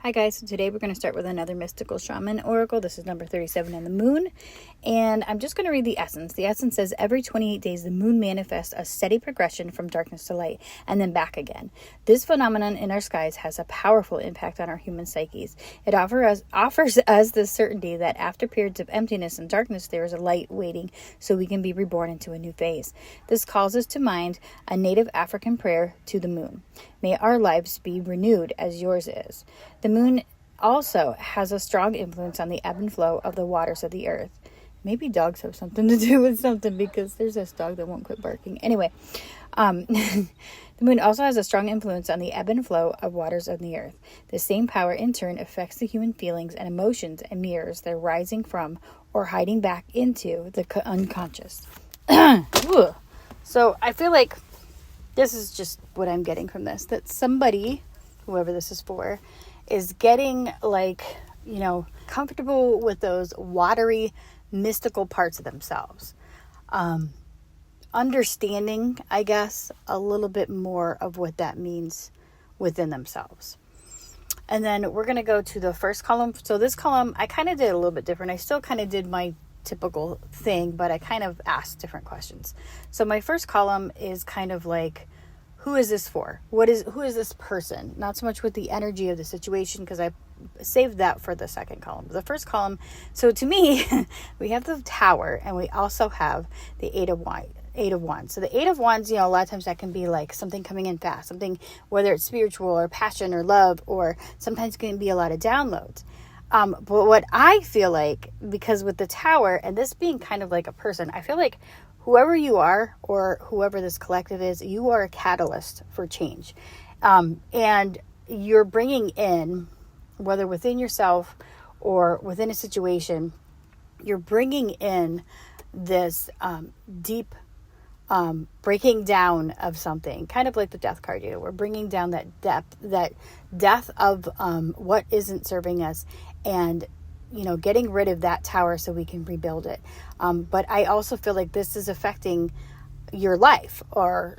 Hi guys, so today we're going to start with another mystical shaman oracle. This is number 37 on the moon, and I'm just going to read the essence. The essence says, every 28 days the moon manifests a steady progression from darkness to light and then back again. This phenomenon in our skies has a powerful impact on our human psyches. It offers us the certainty that after periods of emptiness and darkness there is a light waiting so we can be reborn into a new phase. This calls us to mind a native African prayer to the moon. May our lives be renewed as yours is. The moon also has a strong influence on the ebb and flow of the waters of the earth. Maybe dogs have something to do with something, because there's this dog that won't quit barking. Anyway, the moon also has a strong influence on the ebb and flow of waters of the earth. The same power in turn affects the human feelings and emotions and mirrors their rising from or hiding back into the unconscious. So I feel like this is just what I'm getting from this, that somebody, whoever this is for, is getting comfortable with those watery, mystical parts of themselves. Understanding, I guess, a little bit more of what that means within themselves. And then we're going to go to the first column. So this column, I kind of did a little bit different. I still kind of did my typical thing, but I kind of asked different questions. So my first column is kind of like, who is this for? Who is this person? Not so much with the energy of the situation, because I saved that for the second column. The first column, so to me, we have the Tower, and we also have the Eight of Wands. So the Eight of Wands, a lot of times that can be like something coming in fast, something, whether it's spiritual or passion or love, or sometimes it can be a lot of downloads. But what I feel like, because with the Tower, and this being kind of like a person, I feel like whoever you are, or whoever this collective is, you are a catalyst for change. And you're bringing in, whether within yourself or within a situation, you're bringing in this deep breaking down of something, kind of like the Death card. We're bringing down that death of what isn't serving us, and getting rid of that tower so we can rebuild it. But I also feel like this is affecting your life, or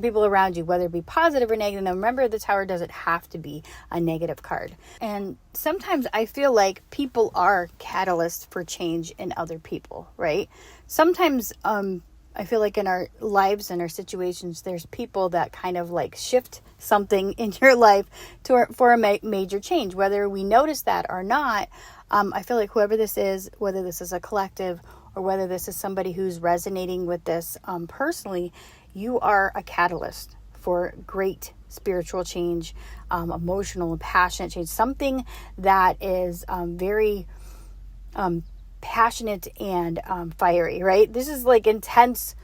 people around you, whether it be positive or negative. Now remember, the Tower doesn't have to be a negative card. And sometimes I feel like people are catalysts for change in other people, right? Sometimes I feel like in our lives and our situations, there's people that kind of like shift something in your life for a major change, whether we notice that or not. I feel like whoever this is, whether this is a collective or whether this is somebody who's resonating with this personally, you are a catalyst for great spiritual change, emotional and passionate change, something that is very passionate and fiery, right? This is like intense,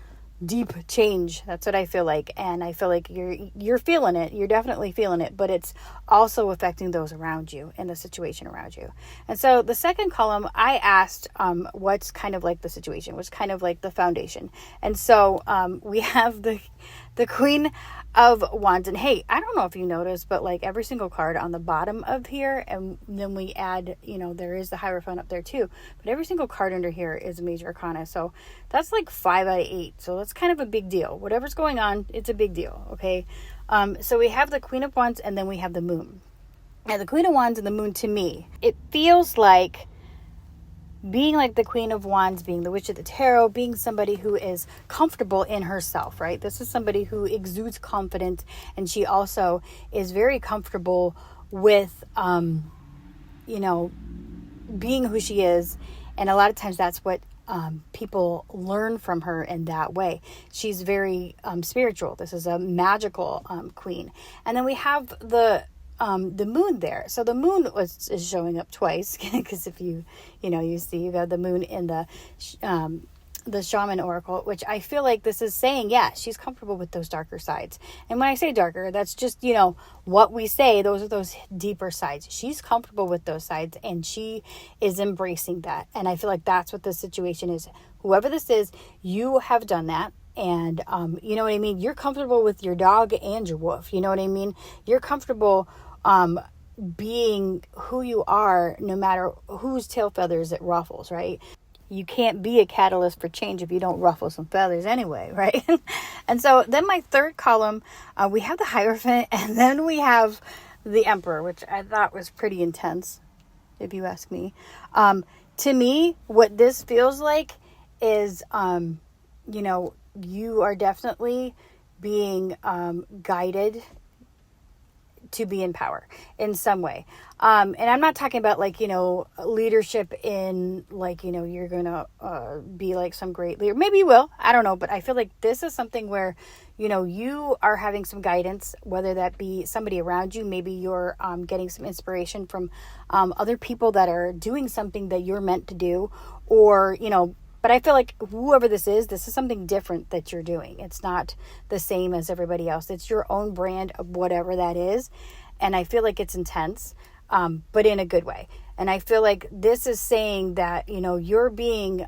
deep change. That's what I feel like. And I feel like you're feeling it. You're definitely feeling it, but it's also affecting those around you and the situation around you. And so the second column, I asked what's kind of like the situation, what's kind of like the foundation. And so we have the Queen of Wands. And hey, I don't know if you noticed, but like every single card on the bottom of here, and then we add, there is the Hierophant up there too, but every single card under here is a major arcana. So that's like 5 out of 8. So that's kind of a big deal. Whatever's going on, it's a big deal. Okay. So we have the Queen of Wands, and then we have the Moon. Now the Queen of Wands and the Moon, to me, it feels like being like the Queen of Wands, being the Witch of the Tarot, being somebody who is comfortable in herself, right? This is somebody who exudes confidence, and she also is very comfortable with, being who she is. And a lot of times that's what people learn from her in that way. She's very spiritual. This is a magical queen. And then we have the Moon there. So the Moon is showing up twice, because if you see, you got the Moon in the Shaman Oracle, which I feel like this is saying, yeah, she's comfortable with those darker sides. And when I say darker, that's just, what we say, those are those deeper sides. She's comfortable with those sides, and she is embracing that. And I feel like that's what the situation is. Whoever this is, you have done that. And, you know what I mean? You're comfortable with your dog and your wolf. You know what I mean? You're comfortable being who you are, no matter whose tail feathers it ruffles, right? You can't be a catalyst for change if you don't ruffle some feathers anyway, right? And so then my third column, we have the Hierophant, and then we have the Emperor, which I thought was pretty intense, if you ask me. To me, what this feels like is, you know, you are definitely being guided to be in power in some way. And I'm not talking about like, you know, leadership in like, you know, you're going to be like some great leader. Maybe you will. I don't know. But I feel like this is something where, you know, you are having some guidance, whether that be somebody around you. Maybe you're getting some inspiration from other people that are doing something that you're meant to do, or, you know, but I feel like whoever this is something different that you're doing. It's not the same as everybody else. It's your own brand of whatever that is. And I feel like it's intense, but in a good way. And I feel like this is saying that, you know, you're being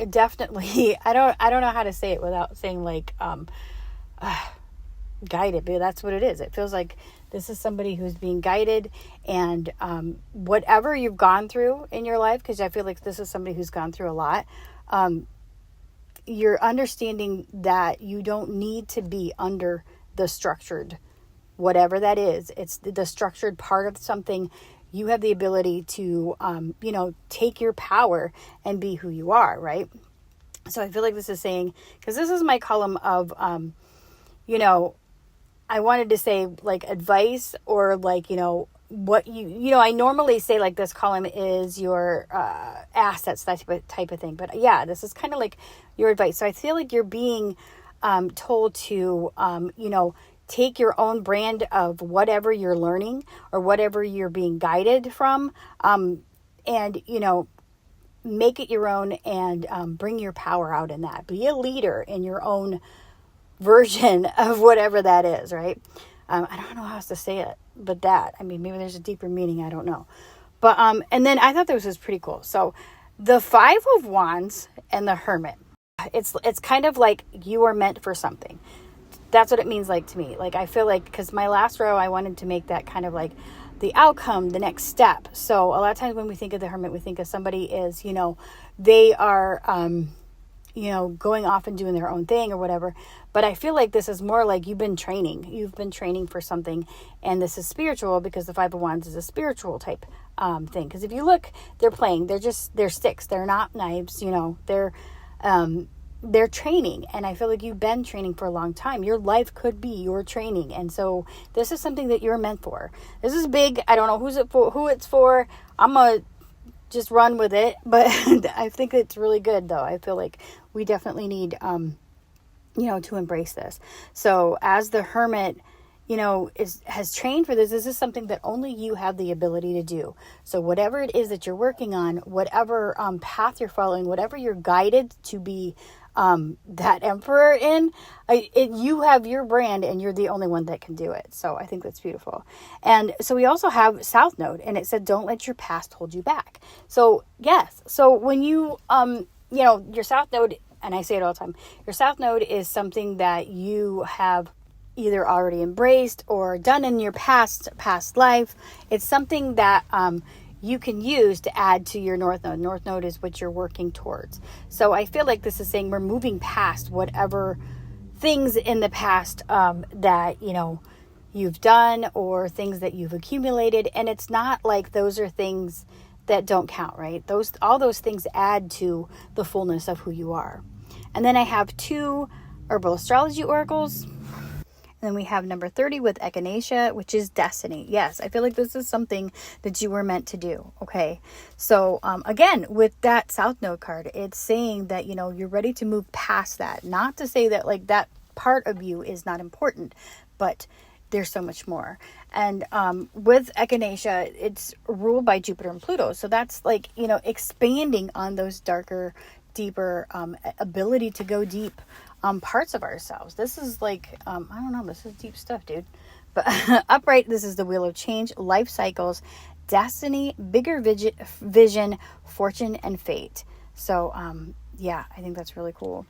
definitely, I don't know how to say it without saying like guided, but that's what it is. It feels like this is somebody who's being guided, and whatever you've gone through in your life, because I feel like this is somebody who's gone through a lot, you're understanding that you don't need to be under the structured, whatever that is. It's the structured part of something. You have the ability to, you know, take your power and be who you are, right? So I feel like this is saying, because this is my column of, you know, I wanted to say like advice, or like, you know, what you know, I normally say like this column is your assets, that type of thing. But yeah, this is kind of like your advice. So I feel like you're being told to, you know, take your own brand of whatever you're learning or whatever you're being guided from, and, you know, make it your own, and bring your power out in that. Be a leader in your own version of whatever that is, right? I don't know how else to say it, but that, I mean, maybe there's a deeper meaning, I don't know. But, and then I thought this was pretty cool. So the 5 of Wands and the Hermit, it's kind of like you are meant for something. That's what it means like to me. Like, I feel like, because my last row, I wanted to make that kind of like the outcome, the next step. So a lot of times when we think of the Hermit, we think of somebody is, you know, they are, you know, going off and doing their own thing or whatever. But I feel like this is more like you've been training for something, and this is spiritual, because the 5 of Wands is a spiritual type thing. Because if you look, they're sticks. They're not knives, you know, they're training. And I feel like you've been training for a long time. Your life could be your training. And so this is something that you're meant for. This is big. I don't know who it's for. I'm going to just run with it. But I think it's really good, though. I feel like we definitely need, you know, to embrace this. So as the Hermit, you know, has trained for this is something that only you have the ability to do. So whatever it is that you're working on, whatever path you're following, whatever you're guided to be that Emperor in, you have your brand, and you're the only one that can do it. So I think that's beautiful. And so we also have South Node, and it said, don't let your past hold you back. So yes. So when you, you know, your South Node, and I say it all the time, your South Node is something that you have either already embraced or done in your past life. It's something that you can use to add to your North Node. North Node is what you're working towards. So I feel like this is saying we're moving past whatever things in the past that, you know, you've done, or things that you've accumulated. And it's not like those are things that don't count, right? All those things add to the fullness of who you are. And then I have 2 Herbal Astrology oracles. And then we have number 30 with Echinacea, which is destiny. Yes, I feel like this is something that you were meant to do. Okay. So again, with that South Node card, it's saying that, you know, you're ready to move past that. Not to say that like that part of you is not important, but there's so much more. And with Echinacea, it's ruled by Jupiter and Pluto. So that's like, you know, expanding on those darker, deeper ability to go deep parts of ourselves. This is like, I don't know, this is deep stuff, dude. But upright, this is the Wheel of Change, life cycles, destiny, bigger vision, fortune, and fate. So yeah, I think that's really cool.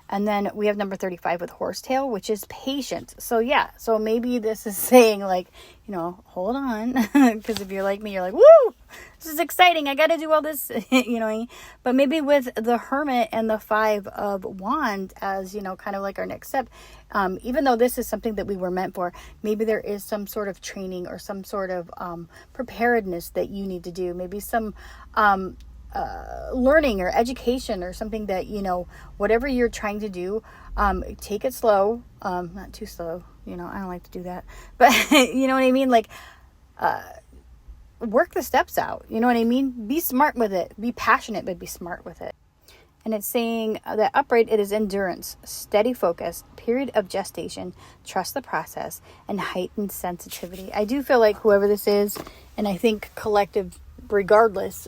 And then we have number 35 with Horsetail, which is patience. So yeah, so maybe this is saying like, you know, hold on. Because if you're like me, you're like, woo! this is exciting. I got to do all this, you know. But maybe with the Hermit and the Five of Wands as, you know, kind of like our next step, even though this is something that we were meant for, maybe there is some sort of training or some sort of preparedness that you need to do. Maybe some learning or education or something that, you know, whatever you're trying to do, take it slow, not too slow, you know, I don't like to do that, but you know what I mean? Like, work the steps out, you know what I mean? Be smart with it, be passionate, but be smart with it. And it's saying that upright, it is endurance, steady focus, period of gestation, trust the process, and heightened sensitivity. I do feel like whoever this is, and I think collective regardless,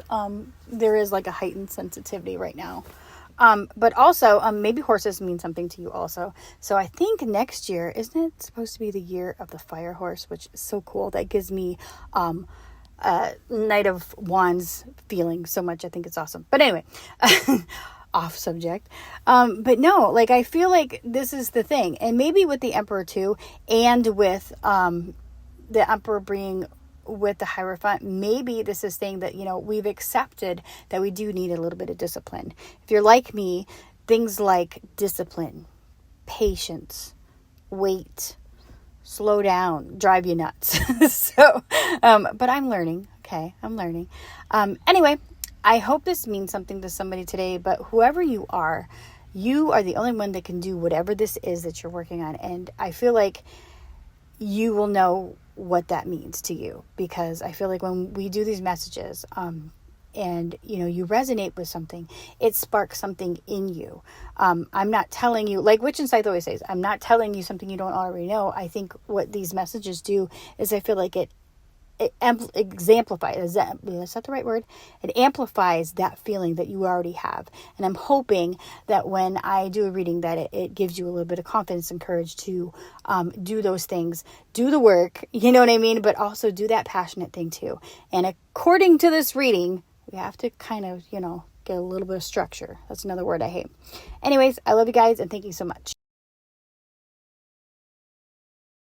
there is like a heightened sensitivity right now. But also, maybe horses mean something to you also. So I think next year, isn't it supposed to be the year of the fire horse, which is so cool. That gives me, Knight of Wands feeling so much. I think it's awesome. But anyway, off subject. But no, like, I feel like this is the thing. And maybe with the Emperor too, and with, the Emperor being with the Hierophant, maybe this is saying that, you know, we've accepted that we do need a little bit of discipline. If you're like me, things like discipline, patience, wait, slow down, drive you nuts. So, but I'm learning. Okay, I'm learning. Anyway, I hope this means something to somebody today, but whoever you are the only one that can do whatever this is that you're working on. And I feel like you will know what that means to you, because I feel like when we do these messages, and, you know, you resonate with something, it sparks something in you. I'm not telling you, like Witch Insight always says, I'm not telling you something you don't already know. I think what these messages do is I feel like it exemplifies, is that the right word? It amplifies that feeling that you already have. And I'm hoping that when I do a reading that it gives you a little bit of confidence and courage to do those things, do the work, you know what I mean? But also do that passionate thing too. And according to this reading, we have to kind of, you know, get a little bit of structure. That's another word I hate. Anyways, I love you guys and thank you so much.